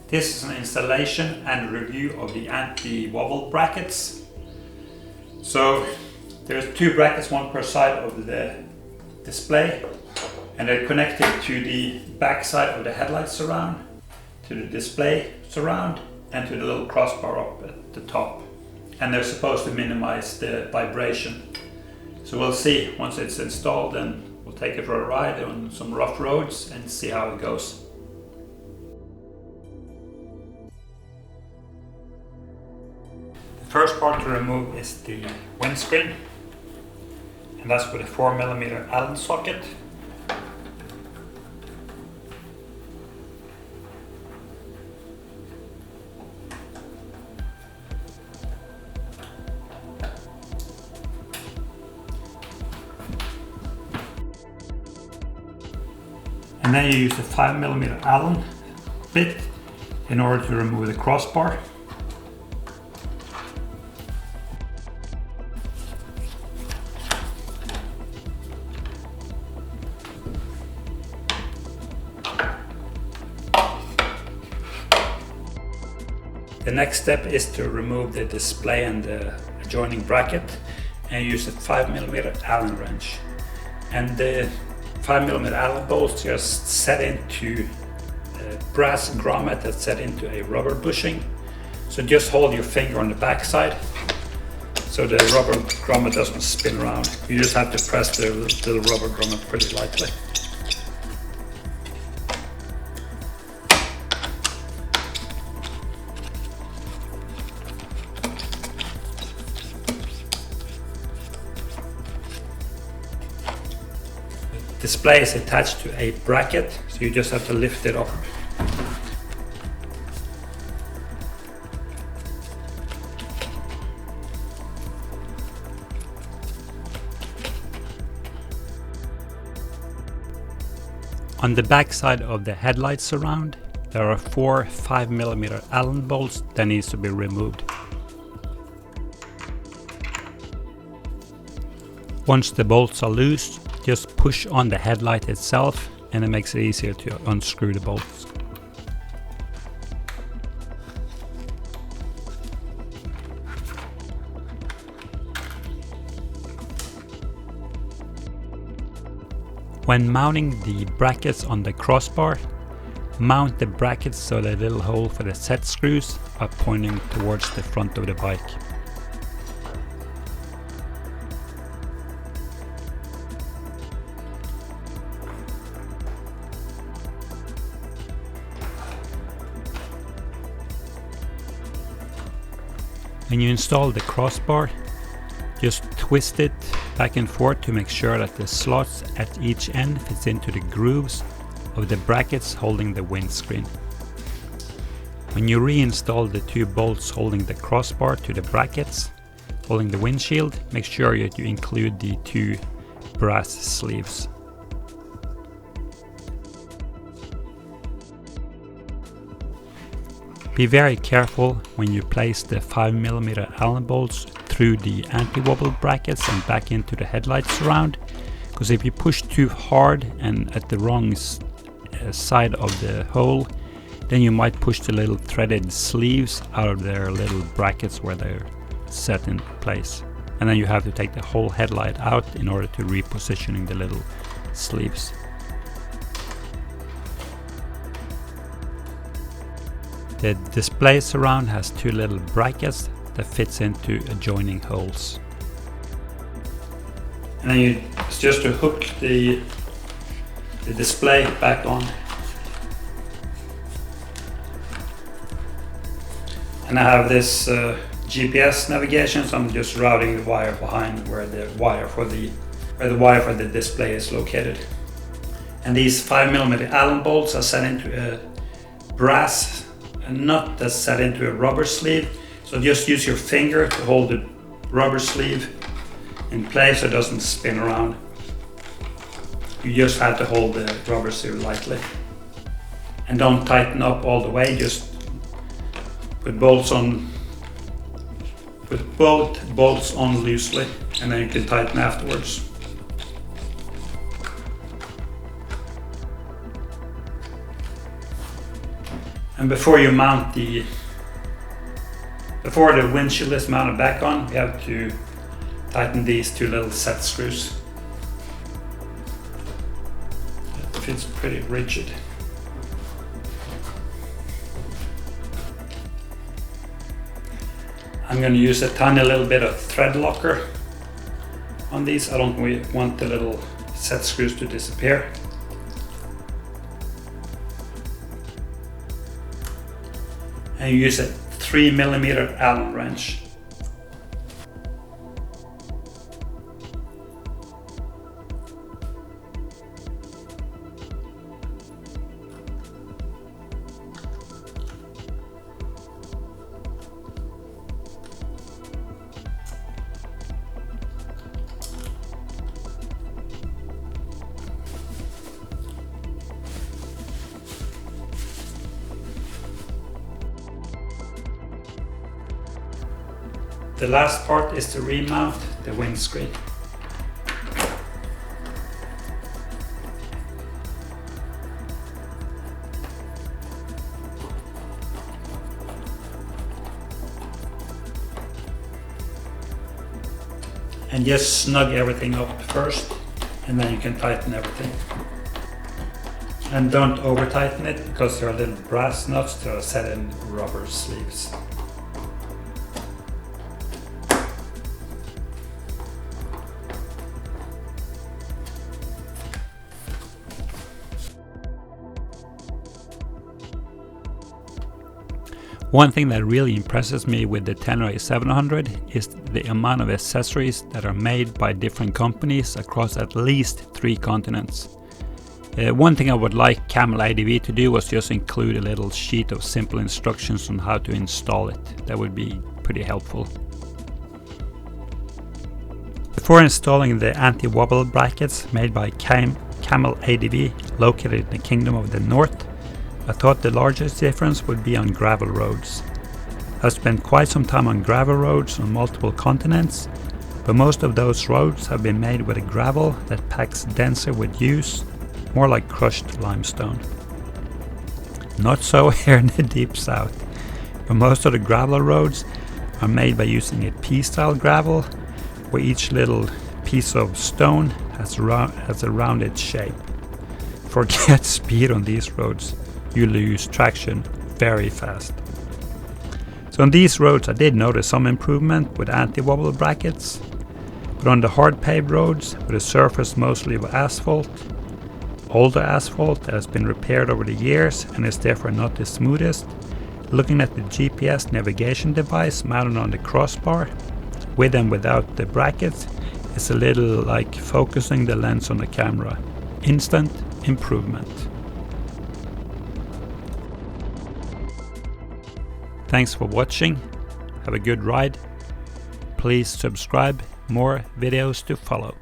This is an installation and review of the anti-wobble brackets. So there's two brackets, one per side of the display, and they're connected to the back side of the headlight surround, to the display surround, and to the little crossbar up at the top. And they're supposed to minimize the vibration. So we'll see once it's installed, and we'll take it for a ride on some rough roads and see how it goes. The first part to remove is the windscreen, and that's with a 4mm Allen socket. And then you use the 5mm Allen bit in order to remove the crossbar. The next step is to remove the display and the adjoining bracket, and use a 5mm Allen wrench. And the 5mm Allen bolts just set into a brass grommet that's set into a rubber bushing. So just hold your finger on the back side so the rubber grommet doesn't spin around. You just have to press the little rubber grommet pretty lightly. Display is attached to a bracket, so you just have to lift it up. On the back side of the headlight surround, there are 4 5mm Allen bolts that needs to be removed. Once the bolts are loose, just push on the headlight itself, and it makes it easier to unscrew the bolts. When mounting the brackets on the crossbar, mount the brackets so the little hole for the set screws are pointing towards the front of the bike. When you install the crossbar, just twist it back and forth to make sure that the slots at each end fits into the grooves of the brackets holding the windscreen. When you reinstall the 2 bolts holding the crossbar to the brackets holding the windshield, make sure that you include the 2 brass sleeves. Be very careful when you place the 5mm Allen bolts through the anti-wobble brackets and back into the headlight surround, because if you push too hard and at the wrong side of the hole, then you might push the little threaded sleeves out of their little brackets where they're set in place. And then you have to take the whole headlight out in order to repositioning the little sleeves. The display surround has 2 little brackets that fits into adjoining holes. And then it's just to hook the display back on. And I have this GPS navigation, so I'm just routing the wire behind where the wire for the display is located. And these 5mm Allen bolts are set into a brass nut that's set into a rubber sleeve. So just use your finger to hold the rubber sleeve in place so it doesn't spin around. You just have to hold the rubber sleeve lightly. And don't tighten up all the way, just put both bolts on loosely, and then you can tighten afterwards. And before the windshield is mounted back on, we have to tighten these two little set screws. It feels pretty rigid. I'm going to use a tiny little bit of thread locker on these. I don't want the little set screws to disappear. And you use a 3mm Allen wrench. The last part is to remount the windscreen. And just snug everything up first, and then you can tighten everything. And don't over tighten it, because there are little brass nuts that are set in rubber sleeves. One thing that really impresses me with the Ténéré 700 is the amount of accessories that are made by different companies across at least 3 continents. One thing I would like Camel ADV to do was just include a little sheet of simple instructions on how to install it. That would be pretty helpful. Before installing the anti-wobble brackets made by Camel ADV located in the Kingdom of the North, I thought the largest difference would be on gravel roads. I've spent quite some time on gravel roads on multiple continents, but most of those roads have been made with a gravel that packs denser with use, more like crushed limestone. Not so here in the deep south, but most of the gravel roads are made by using a P-style gravel, where each little piece of stone has a rounded shape. Forget speed on these roads. You lose traction very fast. So on these roads I did notice some improvement with anti-wobble brackets, but on the hard paved roads with a surface mostly of asphalt, older asphalt that has been repaired over the years and is therefore not the smoothest, looking at the GPS navigation device mounted on the crossbar, with and without the brackets, is a little like focusing the lens on the camera. Instant improvement. Thanks for watching. Have a good ride. Please subscribe. More videos to follow.